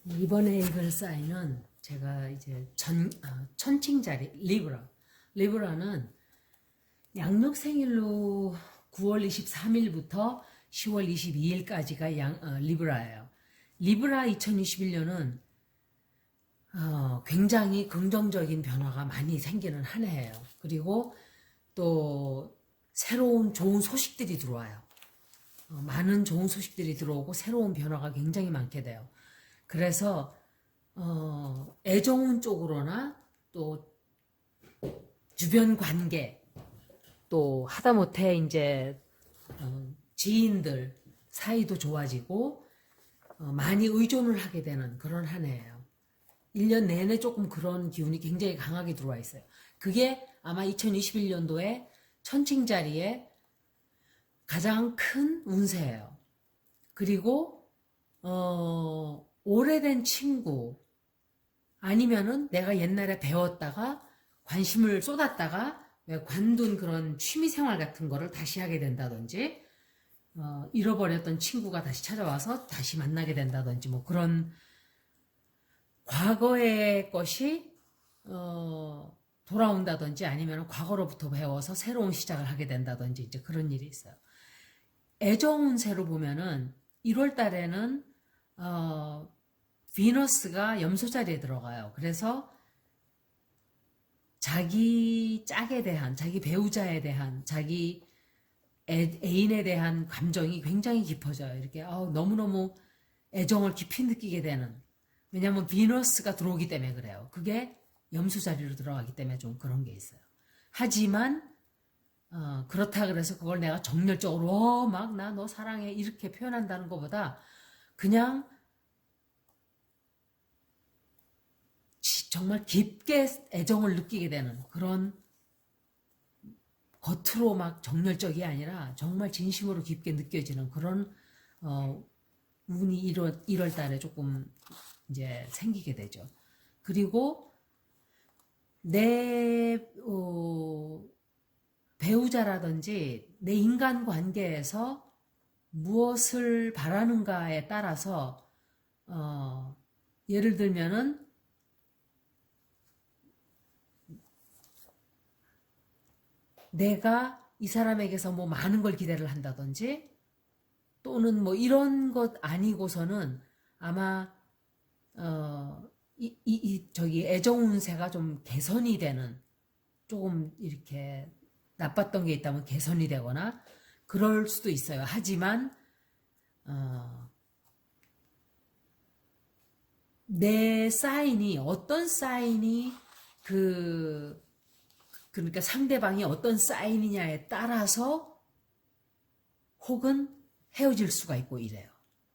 이번에 읽을 사인은 제가 이제 천칭자리 리브라는 양력 생일로 9월 23일부터 10월 22일까지가 리브라예요. 리브라 2021년은 굉장히 긍정적인 변화가 많이 생기는 한 해예요. 그리고 또 새로운 좋은 소식들이 들어와요. 많은 좋은 소식들이 들어오고 새로운 변화가 굉장히 많게 돼요. 그래서 애정운 쪽으로나 또 주변 관계 또 하다못해 이제 지인들 사이도 좋아지고 많이 의존을 하게 되는 그런 한 해예요. 1년 내내 조금 그런 기운이 굉장히 강하게 들어와 있어요. 그게 아마 2021년도에 천칭자리에 가장 큰 운세예요. 그리고 오래된 친구 아니면은 내가 옛날에 배웠다가 관심을 쏟았다가 관둔 그런 취미생활 같은 거를 다시 하게 된다든지 잃어버렸던 친구가 다시 찾아와서 다시 만나게 된다든지 뭐 그런 과거의 것이 돌아온다든지 아니면 과거로부터 배워서 새로운 시작을 하게 된다든지 이제 그런 일이 있어요. 애정운세로 보면은 1월 달에는 비너스가 염소 자리에 들어가요. 그래서 자기 짝에 대한, 자기 배우자에 대한, 자기 애인에 대한 감정이 굉장히 깊어져요. 이렇게 너무너무 애정을 깊이 느끼게 되는. 왜냐하면 비너스가 들어오기 때문에 그래요. 그게 염소 자리로 들어가기 때문에 좀 그런 게 있어요. 하지만 그렇다 그래서 그걸 내가 정열적으로 막 나 너 사랑해 이렇게 표현한다는 것보다 그냥 정말 깊게 애정을 느끼게 되는 그런 겉으로 막 정열적이 아니라 정말 진심으로 깊게 느껴지는 그런 운이 1월 달에 조금 이제 생기게 되죠. 그리고 내 배우자라든지 내 인간관계에서 무엇을 바라는가에 따라서 예를 들면은 내가 이 사람에게서 뭐 많은 걸 기대를 한다든지 또는 뭐 이런 것 아니고서는 아마 저기 애정운세가 좀 개선이 되는 조금 이렇게 나빴던 게 있다면 개선이 되거나 그럴 수도 있어요. 하지만 내 사인이 어떤 사인이 그러니까 상대방이 어떤 사인이냐에 따라서 혹은 헤어질 수가 있고 이래요.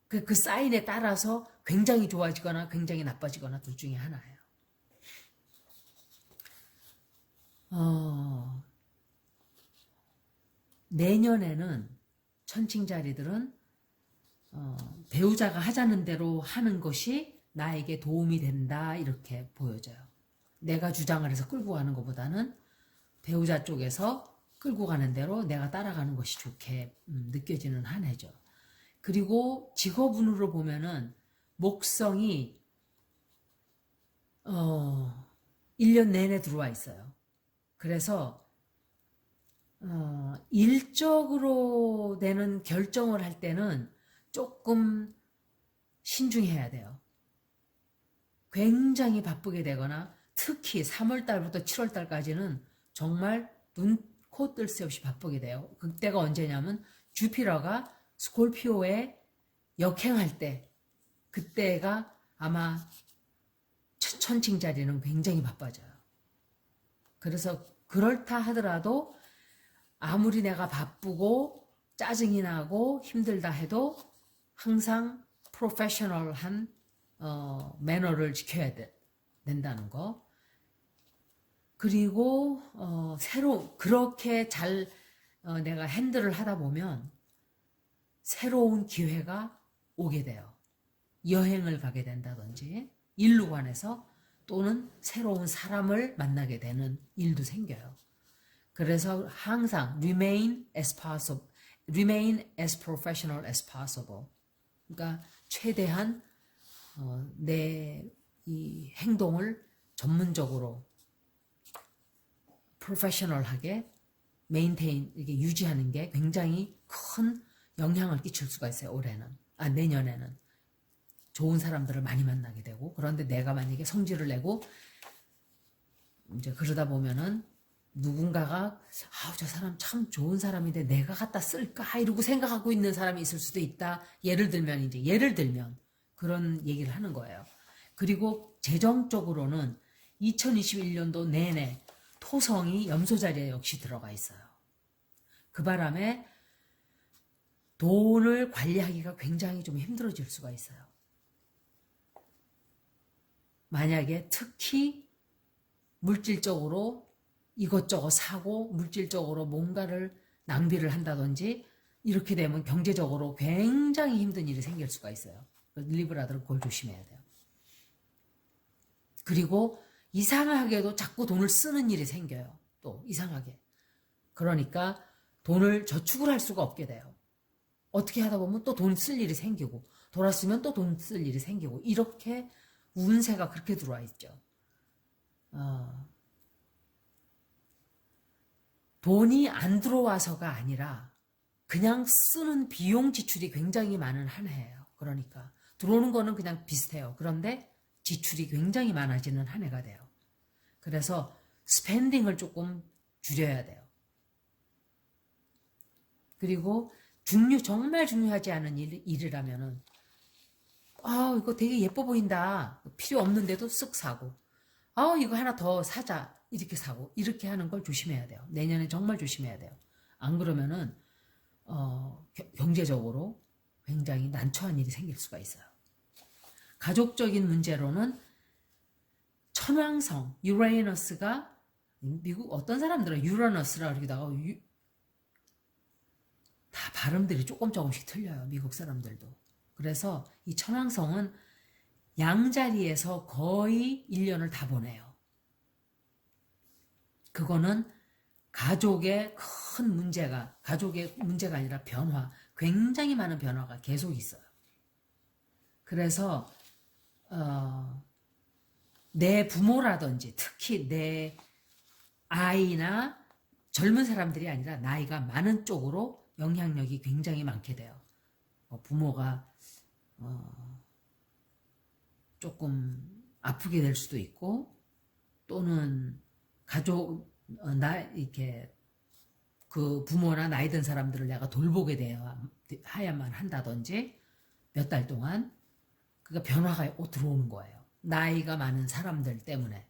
그 사인에 따라서 굉장히 좋아지거나 굉장히 나빠지거나 둘 중에 하나예요. 내년에는 천칭자리들은 배우자가 하자는 대로 하는 것이 나에게 도움이 된다 이렇게 보여져요. 내가 주장을 해서 끌고 가는 것보다는 배우자 쪽에서 끌고 가는 대로 내가 따라가는 것이 좋게 느껴지는 한 해죠. 그리고 직업운으로 보면은 목성이 1년 내내 들어와 있어요. 그래서 일적으로 되는 결정을 할 때는 조금 신중해야 돼요. 굉장히 바쁘게 되거나 특히 3월 달부터 7월 달까지는 정말 눈, 코 뜰 새 없이 바쁘게 돼요. 그때가 언제냐면 주피터가 스콜피오에 역행할 때 그때가 아마 천칭자리는 굉장히 바빠져요. 그래서 그렇다 하더라도 아무리 내가 바쁘고 짜증이 나고 힘들다 해도 항상 프로페셔널한 매너를 지켜야 된다는 거. 그리고 그렇게 잘 내가 핸들을 하다 보면 새로운 기회가 오게 돼요. 여행을 가게 된다든지 일로 관해서 또는 새로운 사람을 만나게 되는 일도 생겨요. 그래서 항상 remain as professional as possible. 그러니까 최대한 내 이 행동을 전문적으로 프로페셔널하게 메인테인 이렇게 유지하는 게 굉장히 큰 영향을 끼칠 수가 있어요. 올해는 내년에는 좋은 사람들을 많이 만나게 되고 그런데 내가 만약에 성질을 내고 이제 그러다 보면은 누군가가 저 사람 참 좋은 사람인데 내가 갖다 쓸까 이러고 생각하고 있는 사람이 있을 수도 있다. 예를 들면 그런 얘기를 하는 거예요. 그리고 재정적으로는 2021년도 내내 토성이 염소 자리에 역시 들어가 있어요. 그 바람에 돈을 관리하기가 굉장히 좀 힘들어질 수가 있어요. 만약에 특히 물질적으로 이것저것 사고 물질적으로 뭔가를 낭비를 한다든지 이렇게 되면 경제적으로 굉장히 힘든 일이 생길 수가 있어요. 리브라들은 그걸 조심해야 돼요. 그리고 이상하게도 자꾸 돈을 쓰는 일이 생겨요. 또 이상하게. 그러니까 돈을 저축을 할 수가 없게 돼요. 어떻게 하다 보면 또 돈 쓸 일이 생기고 돌았으면 또 돈 쓸 일이 생기고 이렇게 운세가 그렇게 들어와 있죠. 돈이 안 들어와서가 아니라 그냥 쓰는 비용 지출이 굉장히 많은 한 해예요. 그러니까 들어오는 거는 그냥 비슷해요. 그런데 지출이 굉장히 많아지는 한 해가 돼요. 그래서 스펜딩을 조금 줄여야 돼요. 그리고 정말 중요하지 않은 일이라면은 이거 되게 예뻐 보인다. 필요 없는데도 쓱 사고 이거 하나 더 사자 이렇게 사고 이렇게 하는 걸 조심해야 돼요. 내년에 정말 조심해야 돼요. 안 그러면은 경제적으로 굉장히 난처한 일이 생길 수가 있어요. 가족적인 문제로는 천왕성 유레이너스가 미국 어떤 사람들은 유라너스라 그러기다가 다 발음들이 조금씩 틀려요. 미국 사람들도. 그래서 이 천왕성은 양자리에서 거의 1년을 다 보내요. 그거는 가족의 문제가 아니라 굉장히 많은 변화가 계속 있어요. 그래서 내 부모라든지 특히 내 아이나 젊은 사람들이 아니라 나이가 많은 쪽으로 영향력이 굉장히 많게 돼요. 부모가 조금 아프게 될 수도 있고 또는 가족 이렇게 그 부모나 나이 든 사람들을 내가 돌보게 하야만 한다든지 몇 달 동안 그러니까 변화가 들어오는 거예요. 나이가 많은 사람들 때문에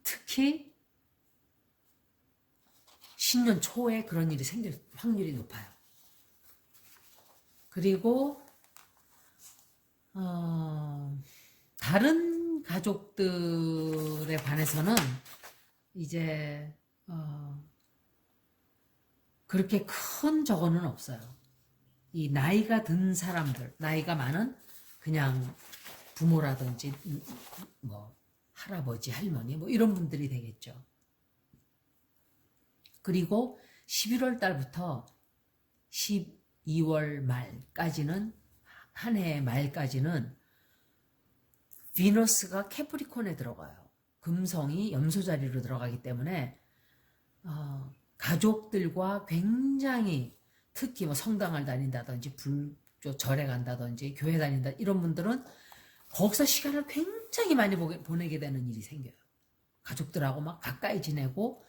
특히 신년 초에 그런 일이 생길 확률이 높아요. 그리고 다른 가족들에 관해서는 이제 그렇게 큰 저거는 없어요. 이 나이가 든 사람들, 나이가 많은 그냥 부모라든지 뭐 할아버지, 할머니 뭐 이런 분들이 되겠죠. 그리고 11월 달부터 12월 말까지는 한 해 말까지는 비너스가 캐프리콘에 들어가요. 금성이 염소 자리로 들어가기 때문에 가족들과 굉장히 특히 뭐 성당을 다닌다든지 절에 간다든지 교회 다닌다 이런 분들은 거기서 시간을 굉장히 많이 보내게 되는 일이 생겨요. 가족들하고 막 가까이 지내고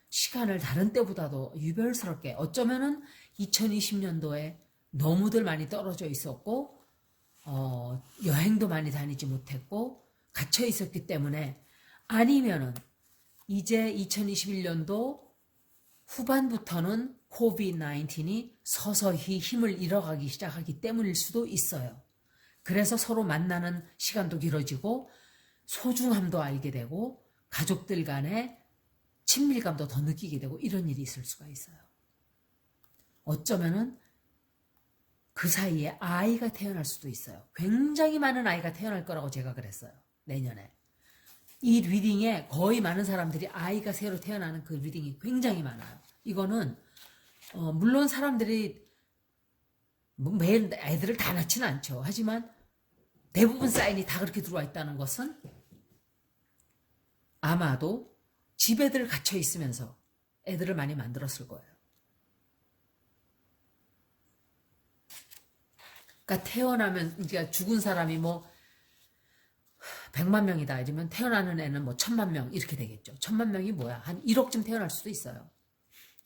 시간을 다른 때보다도 유별스럽게 어쩌면은 2020년도에 너무들 많이 떨어져 있었고 여행도 많이 다니지 못했고 갇혀 있었기 때문에 아니면은 이제 2021년도 후반부터는 코비드-19이 서서히 힘을 잃어가기 시작하기 때문일 수도 있어요. 그래서 서로 만나는 시간도 길어지고 소중함도 알게 되고 가족들 간의 친밀감도 더 느끼게 되고 이런 일이 있을 수가 있어요. 어쩌면은 그 사이에 아이가 태어날 수도 있어요. 굉장히 많은 아이가 태어날 거라고 제가 그랬어요. 내년에. 이 리딩에 거의 많은 사람들이 아이가 새로 태어나는 그 리딩이 굉장히 많아요. 이거는 물론 사람들이 뭐 매일 애들을 다 낳지는 않죠. 하지만 대부분 사인이 다 그렇게 들어와 있다는 것은 아마도 집애들 갇혀 있으면서 애들을 많이 만들었을 거예요. 그러니까 태어나면 이제 죽은 사람이 뭐 100만 명이다 이러면 태어나는 애는 뭐 1000만 명 이렇게 되겠죠. 1000만 명이 뭐야? 한 1억쯤 태어날 수도 있어요.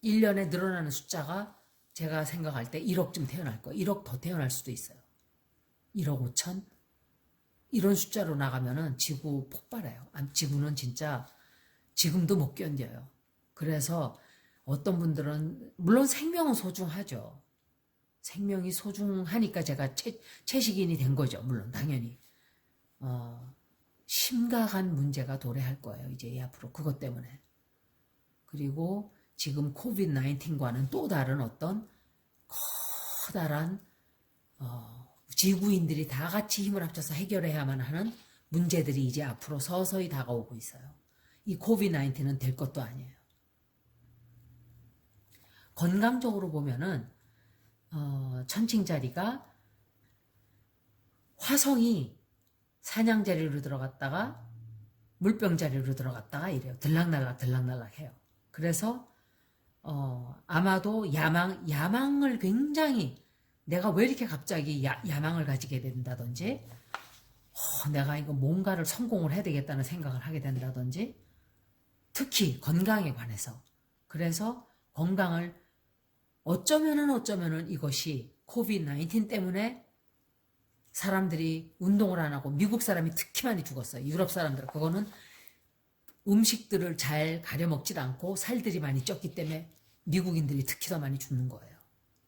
1년에 늘어나는 숫자가 제가 생각할 때 1억쯤 태어날 거예요. 1억 더 태어날 수도 있어요. 1억 5천? 이런 숫자로 나가면은 지구 폭발해요. 지구는 진짜 지금도 못 견뎌요. 그래서 어떤 분들은 물론 생명은 소중하죠. 생명이 소중하니까 제가 채식인이 된 거죠. 물론 당연히 심각한 문제가 도래할 거예요. 이제 앞으로 그것 때문에. 그리고 지금 코비드 19과는 또 다른 어떤 커다란 지구인들이 다 같이 힘을 합쳐서 해결해야만 하는 문제들이 이제 앞으로 서서히 다가오고 있어요. 이 코비드 19는 될 것도 아니에요. 건강적으로 보면은 천칭자리가 화성이 사냥자리로 들어갔다가 물병자리로 들어갔다가 이래요. 들락날락 들락날락 해요. 그래서 아마도 야망을 굉장히 내가 왜 이렇게 갑자기 야망을 가지게 된다든지 내가 이거 뭔가를 성공을 해야 되겠다는 생각을 하게 된다든지 특히 건강에 관해서 그래서 건강을 어쩌면은 이것이 코비드 19 때문에 사람들이 운동을 안 하고 미국 사람이 특히 많이 죽었어요. 유럽 사람들 그거는 음식들을 잘 가려 먹질 않고 살들이 많이 쪘기 때문에 미국인들이 특히 더 많이 죽는 거예요.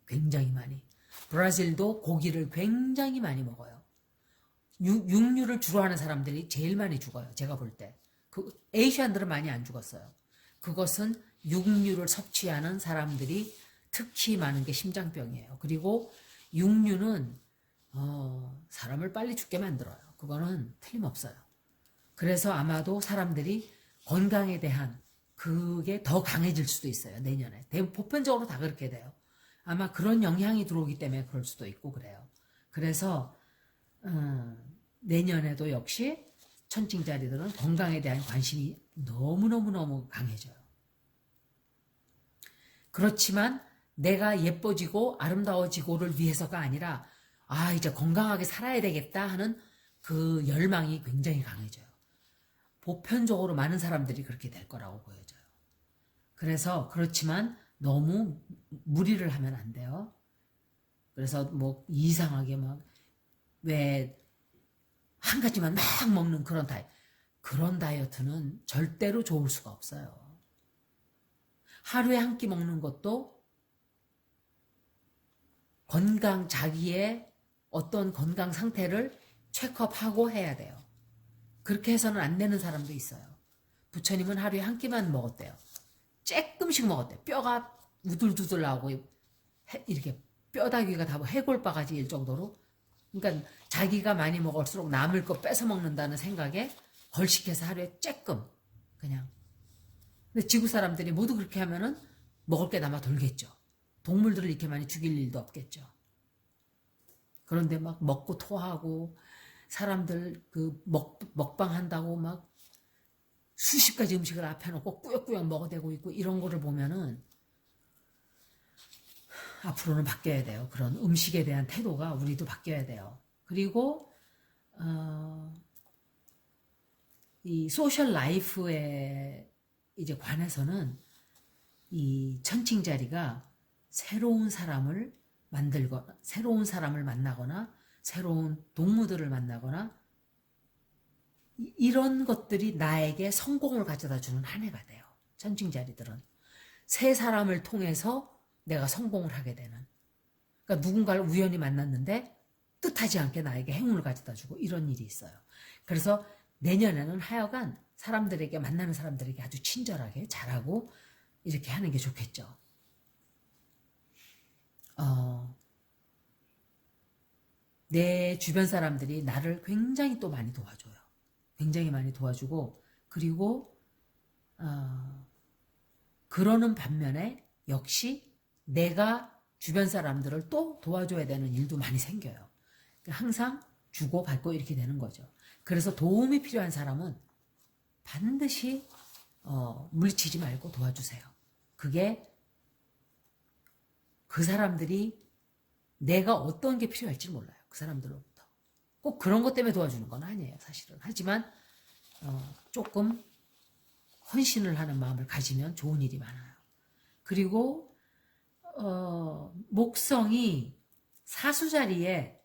굉장히 많이. 브라질도 고기를 굉장히 많이 먹어요. 육류를 주로 하는 사람들이 제일 많이 죽어요. 제가 볼 때. 에이시안들은 많이 안 죽었어요. 그것은 육류를 섭취하는 사람들이 특히 많은 게 심장병이에요. 그리고 육류는 사람을 빨리 죽게 만들어요. 그거는 틀림없어요. 그래서 아마도 사람들이 건강에 대한 그게 더 강해질 수도 있어요. 내년에. 보편적으로 다 그렇게 돼요. 아마 그런 영향이 들어오기 때문에 그럴 수도 있고 그래요. 그래서 내년에도 역시 천칭자리들은 건강에 대한 관심이 너무너무너무 강해져요. 그렇지만 내가 예뻐지고 아름다워지고를 위해서가 아니라 이제 건강하게 살아야 되겠다 하는 그 열망이 굉장히 강해져요. 보편적으로 많은 사람들이 그렇게 될 거라고 보여져요. 그래서 그렇지만 너무 무리를 하면 안 돼요. 그래서 뭐 이상하게 막 왜 한 가지만 막 먹는 그런 다이어트는 절대로 좋을 수가 없어요. 하루에 한 끼 먹는 것도 자기의 어떤 건강 상태를 체크업하고 해야 돼요. 그렇게 해서는 안 되는 사람도 있어요. 부처님은 하루에 한 끼만 먹었대요. 쬐끔씩 먹었대요. 뼈가 우들두들 나오고 이렇게 뼈다귀가 다 해골바가지일 정도로. 그러니까 자기가 많이 먹을수록 남을 거 뺏어 먹는다는 생각에 걸식해서 하루에 쬐끔 그냥. 근데 지구 사람들이 모두 그렇게 하면은 먹을 게 남아 돌겠죠. 동물들을 이렇게 많이 죽일 일도 없겠죠. 그런데 막 먹고 토하고 사람들 그 먹방 한다고 막 수십 가지 음식을 앞에 놓고 꾸역꾸역 먹어대고 있고 이런 거를 보면은 앞으로는 바뀌어야 돼요. 그런 음식에 대한 태도가 우리도 바뀌어야 돼요. 그리고 이 소셜 라이프에 이제 관해서는 이 천칭자리가 새로운 사람을 만나거나 새로운 동무들을 만나거나 이런 것들이 나에게 성공을 가져다 주는 한 해가 돼요. 천칭자리들은 새 사람을 통해서 내가 성공을 하게 되는. 그러니까 누군가를 우연히 만났는데 뜻하지 않게 나에게 행운을 가져다 주고 이런 일이 있어요. 그래서 내년에는 하여간 만나는 사람들에게 아주 친절하게 잘하고 이렇게 하는 게 좋겠죠. 내 주변 사람들이 나를 굉장히 또 많이 도와줘요. 굉장히 많이 도와주고 그리고 그러는 반면에 역시 내가 주변 사람들을 또 도와줘야 되는 일도 많이 생겨요. 항상 주고 받고 이렇게 되는 거죠. 그래서 도움이 필요한 사람은 반드시 물리치지 말고 도와주세요. 그게 그 사람들이 내가 어떤 게 필요할지 몰라요. 그 사람들로부터. 꼭 그런 것 때문에 도와주는 건 아니에요. 사실은. 하지만 조금 헌신을 하는 마음을 가지면 좋은 일이 많아요. 그리고 목성이 사수자리에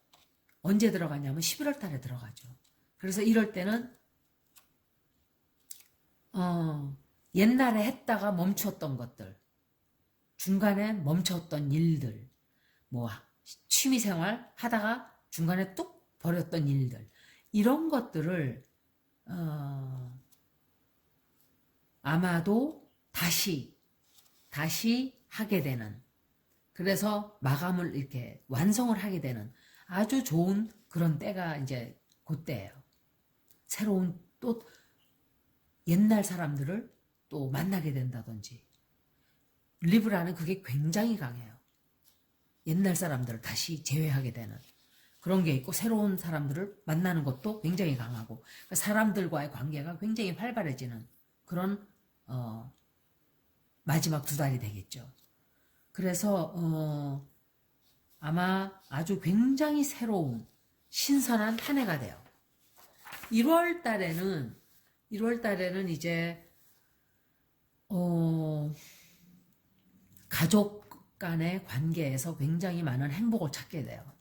언제 들어가냐면 11월 달에 들어가죠. 그래서 이럴 때는 옛날에 했다가 멈췄던 것들, 중간에 멈췄던 일들, 뭐 취미생활 하다가 중간에 뚝 버렸던 일들, 이런 것들을 아마도 다시 하게 되는, 그래서 마감을 이렇게 완성을 하게 되는 아주 좋은 그런 때가 이제 그때예요. 새로운 또 옛날 사람들을 또 만나게 된다든지. 리브라는 그게 굉장히 강해요. 옛날 사람들을 다시 재회하게 되는 그런 게 있고, 새로운 사람들을 만나는 것도 굉장히 강하고, 그러니까 사람들과의 관계가 굉장히 활발해지는 그런 마지막 두 달이 되겠죠. 그래서 아마 아주 굉장히 새로운 신선한 한 해가 돼요. 1월 달에는 이제 가족 간의 관계에서 굉장히 많은 행복을 찾게 돼요.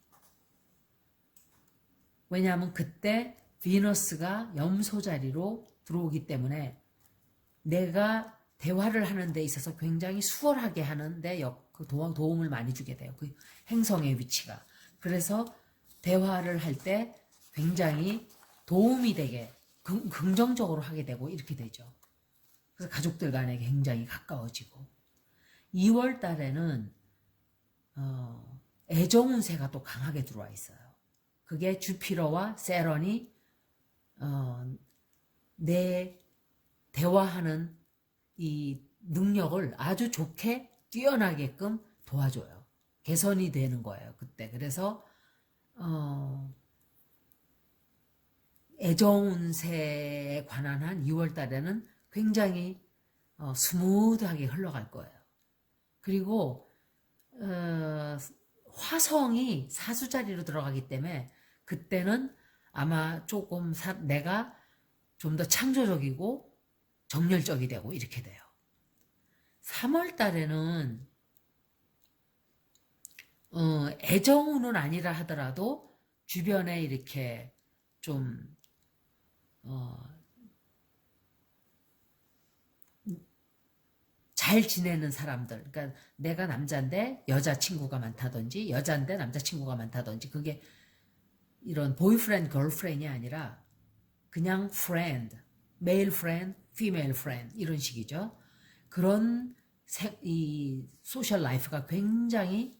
왜냐하면 그때 비너스가 염소 자리로 들어오기 때문에 내가 대화를 하는 데 있어서 굉장히 수월하게 하는데 그 도움을 많이 주게 돼요. 그 행성의 위치가. 그래서 대화를 할 때 굉장히 도움이 되게 긍정적으로 하게 되고 이렇게 되죠. 그래서 가족들 간에 굉장히 가까워지고, 2월 달에는 애정운세가 또 강하게 들어와 있어요. 그게 주피터와 세런이 내 대화하는 이 능력을 아주 좋게 뛰어나게끔 도와줘요. 개선이 되는 거예요, 그때. 그래서 애정운세에 관한 한 2월 달에는 굉장히 스무드하게 흘러갈 거예요. 그리고 화성이 사수자리로 들어가기 때문에 그때는 아마 조금 내가 좀 더 창조적이고 정열적이 되고 이렇게 돼요. 3월 달에는 애정운은 아니라 하더라도 주변에 이렇게 좀 잘 지내는 사람들, 그러니까 내가 남자인데 여자친구가 많다든지, 여자인데 남자친구가 많다든지, 그게 이런 보이프렌드, 걸프렌드이 아니라 그냥 friend, male friend, female friend 이런 식이죠. 그런 이 소셜 라이프가 굉장히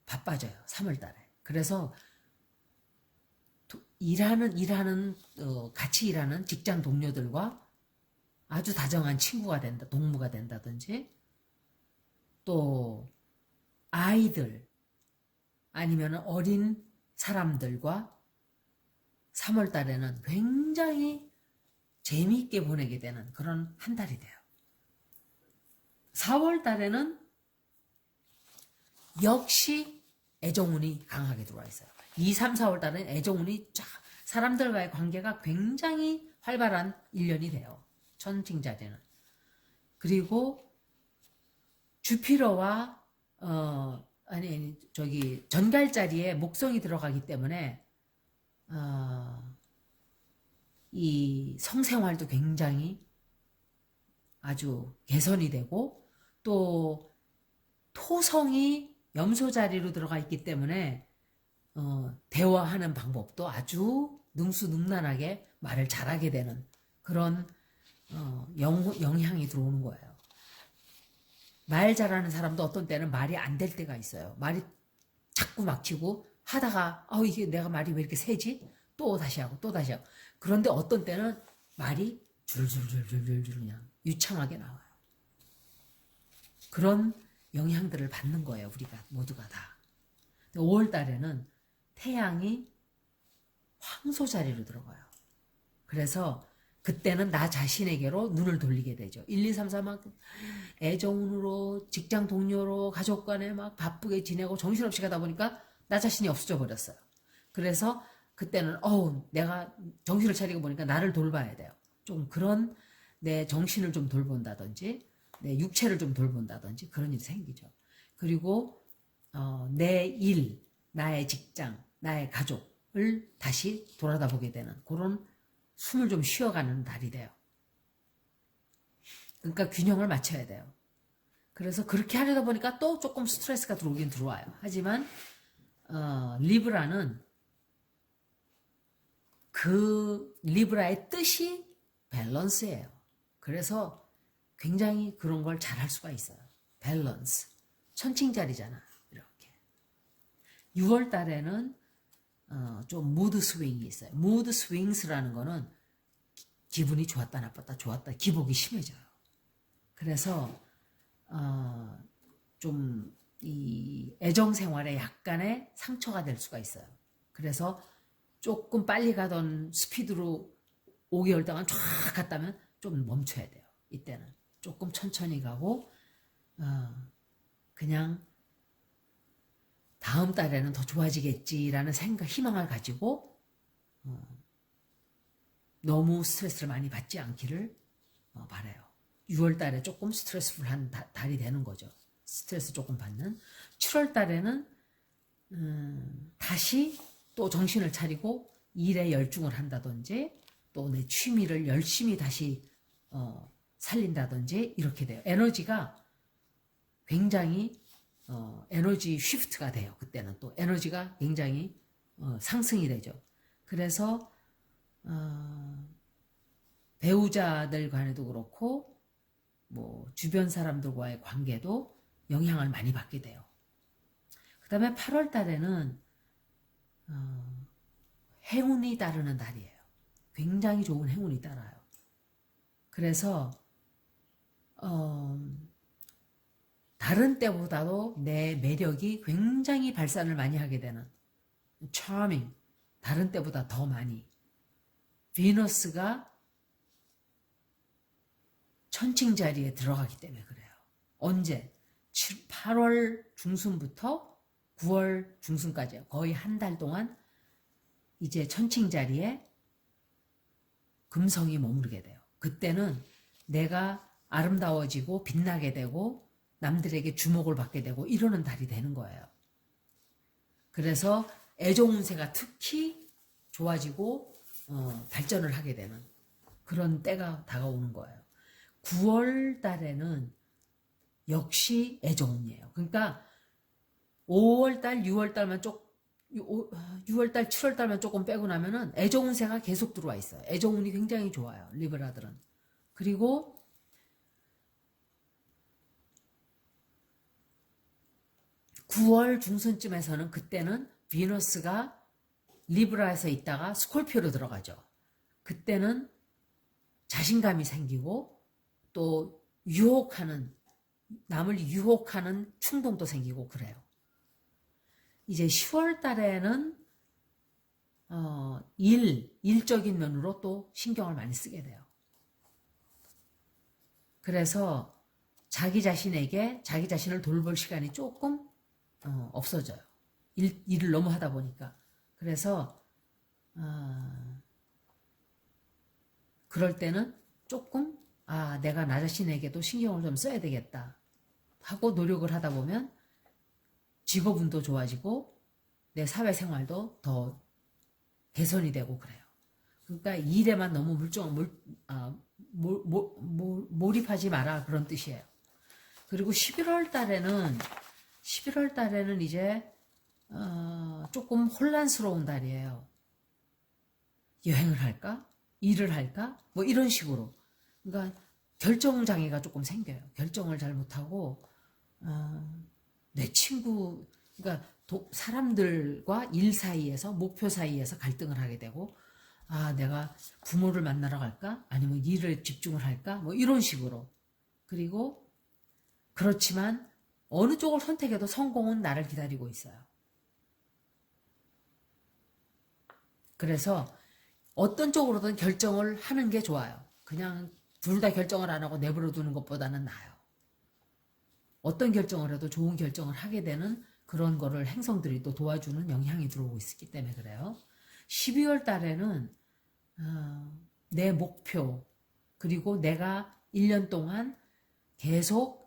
바빠져요, 3월 달에. 그래서 같이 일하는 직장 동료들과 아주 다정한 친구가 된다, 동무가 된다든지, 또 아이들 아니면 어린 사람들과 3월 달에는 굉장히 재미있게 보내게 되는 그런 한 달이 돼요. 4월 달에는 역시 애정운이 강하게 들어와 있어요. 2, 3, 4월 달은 애정운이 쫙, 사람들과의 관계가 굉장히 활발한 1년이 돼요. 천칭자리는. 그리고 주피터와 전갈자리에 목성이 들어가기 때문에 이 성생활도 굉장히 아주 개선이 되고, 또 토성이 염소 자리로 들어가 있기 때문에 대화하는 방법도 아주 능수능란하게 말을 잘하게 되는 그런 영향이 들어오는 거예요. 말 잘하는 사람도 어떤 때는 말이 안 될 때가 있어요. 말이 자꾸 막히고 하다가 이게 내가 말이 왜 이렇게 세지? 또 다시 하고 또 다시 하고. 그런데 어떤 때는 말이 줄줄줄줄줄 그냥 유창하게 나와요. 그런 영향들을 받는 거예요. 우리가 모두가 다. 5월 달에는 태양이 황소 자리로 들어가요. 그래서 그때는 나 자신에게로 눈을 돌리게 되죠. 1, 2, 3, 4 막 애정운으로 직장 동료로 가족 간에 막 바쁘게 지내고 정신없이 가다 보니까 나 자신이 없어져 버렸어요. 그래서 그때는 내가 정신을 차리고 보니까 나를 돌봐야 돼요. 좀 그런 내 정신을 좀 돌본다든지 내 육체를 좀 돌본다든지 그런 일이 생기죠. 그리고 내 일, 나의 직장, 나의 가족을 다시 돌아다보게 되는 그런 숨을 좀 쉬어가는 달이 돼요. 그러니까 균형을 맞춰야 돼요. 그래서 그렇게 하려다 보니까 또 조금 스트레스가 들어오긴 들어와요. 하지만 리브라는 그 리브라의 뜻이 밸런스예요. 그래서 굉장히 그런 걸 잘할 수가 있어요. 밸런스. 천칭자리잖아. 이렇게. 6월 달에는 좀 무드 스윙이 있어요. 무드 스윙스라는 거는 기분이 좋았다 나빴다 좋았다 기복이 심해져요. 그래서 좀 이 애정 생활에 약간의 상처가 될 수가 있어요. 그래서 조금 빨리 가던 스피드로 5개월 동안 쫙 갔다면 좀 멈춰야 돼요. 이때는 조금 천천히 가고 그냥 다음 달에는 더 좋아지겠지라는 생각, 희망을 가지고 너무 스트레스를 많이 받지 않기를 바라요. 6월 달에 조금 스트레스풀한 달이 되는 거죠. 스트레스 조금 받는. 7월 달에는 다시 또 정신을 차리고 일에 열중을 한다든지 또 내 취미를 열심히 다시 살린다든지 이렇게 돼요. 에너지가 굉장히 에너지 쉬프트가 돼요. 그때는 또 에너지가 굉장히 상승이 되죠. 그래서 배우자들 간에도 그렇고 뭐 주변 사람들과의 관계도 영향을 많이 받게 돼요. 그 다음에 8월 달에는 행운이 따르는 달이에요. 굉장히 좋은 행운이 따라요. 그래서 다른 때보다도 내 매력이 굉장히 발산을 많이 하게 되는 charming, 다른 때보다 더 많이. 비너스가 천칭 자리에 들어가기 때문에 그래요. 언제? 8월 중순부터 9월 중순까지요. 거의 한 달 동안 이제 천칭 자리에 금성이 머무르게 돼요. 그때는 내가 아름다워지고 빛나게 되고 남들에게 주목을 받게 되고 이러는 달이 되는 거예요. 그래서 애정 운세가 특히 좋아지고 발전을 하게 되는 그런 때가 다가오는 거예요. 9월 달에는 역시 애정운이에요. 그러니까 5월 달, 6월 달만 6월 달, 7월 달만 조금 빼고 나면은 애정운세가 계속 들어와 있어요. 애정운이 굉장히 좋아요. 리브라들은. 그리고 9월 중순쯤에서는 그때는 비너스가 리브라에서 있다가 스콜피오로 들어가죠. 그때는 자신감이 생기고 또 남을 유혹하는 충동도 생기고 그래요. 이제 10월 달에는 일적인 면으로 또 신경을 많이 쓰게 돼요. 그래서 자기 자신에게 자기 자신을 돌볼 시간이 조금 없어져요. 일을 너무 하다 보니까. 그래서 그럴 때는 조금 내가 나 자신에게도 신경을 좀 써야 되겠다 하고 노력을 하다 보면 직업운도 좋아지고 내 사회생활도 더 개선이 되고 그래요. 그러니까 일에만 너무 몰입하지 마라 그런 뜻이에요. 그리고 11월 달에는 이제 조금 혼란스러운 달이에요. 여행을 할까? 일을 할까? 뭐 이런 식으로. 그러니까 결정장애가 조금 생겨요. 결정을 잘 못하고 내 친구, 그러니까 사람들과 일 사이에서 목표 사이에서 갈등을 하게 되고 내가 부모를 만나러 갈까? 아니면 일에 집중을 할까? 뭐 이런 식으로. 그리고 그렇지만 어느 쪽을 선택해도 성공은 나를 기다리고 있어요. 그래서 어떤 쪽으로든 결정을 하는 게 좋아요. 그냥 둘 다 결정을 안 하고 내버려 두는 것보다는 나아요. 어떤 결정을 해도 좋은 결정을 하게 되는 그런 거를 행성들이 또 도와주는 영향이 들어오고 있기 때문에 그래요. 12월 달에는 내 목표 그리고 내가 1년 동안 계속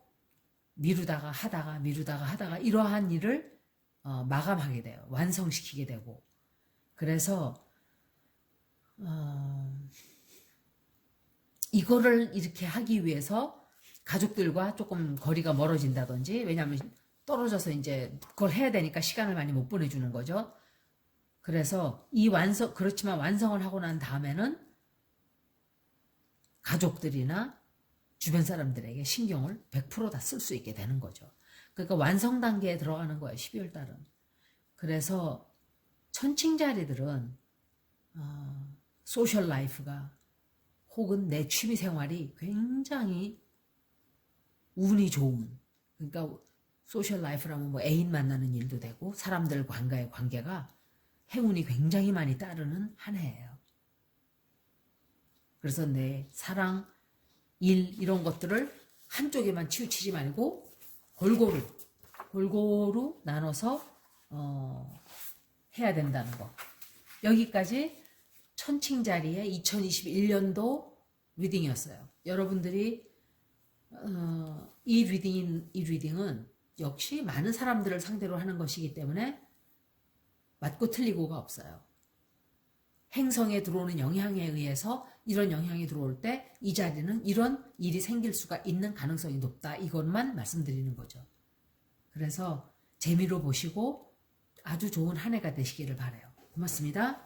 미루다가 하다가 이러한 일을 마감하게 돼요. 완성시키게 되고. 그래서 이거를 이렇게 하기 위해서 가족들과 조금 거리가 멀어진다든지, 왜냐하면 떨어져서 이제 그걸 해야 되니까 시간을 많이 못 보내주는 거죠. 그래서 그렇지만 완성을 하고 난 다음에는 가족들이나 주변 사람들에게 신경을 100% 다 쓸 수 있게 되는 거죠. 그러니까 완성 단계에 들어가는 거예요, 12월 달은. 그래서 천칭자리들은 소셜 라이프가 혹은 내 취미 생활이 굉장히 운이 좋은, 그러니까 소셜 라이프라면 뭐 애인 만나는 일도 되고 사람들과의 관계가 행운이 굉장히 많이 따르는 한 해예요. 그래서 내 사랑, 일 이런 것들을 한쪽에만 치우치지 말고 골고루 나눠서 해야 된다는 거. 여기까지 천칭자리의 2021년도 리딩이었어요. 여러분들이 이 리딩은 역시 많은 사람들을 상대로 하는 것이기 때문에 맞고 틀리고가 없어요. 행성에 들어오는 영향에 의해서 이런 영향이 들어올 때 이 자리는 이런 일이 생길 수가 있는 가능성이 높다. 이것만 말씀드리는 거죠. 그래서 재미로 보시고 아주 좋은 한 해가 되시기를 바라요. 고맙습니다.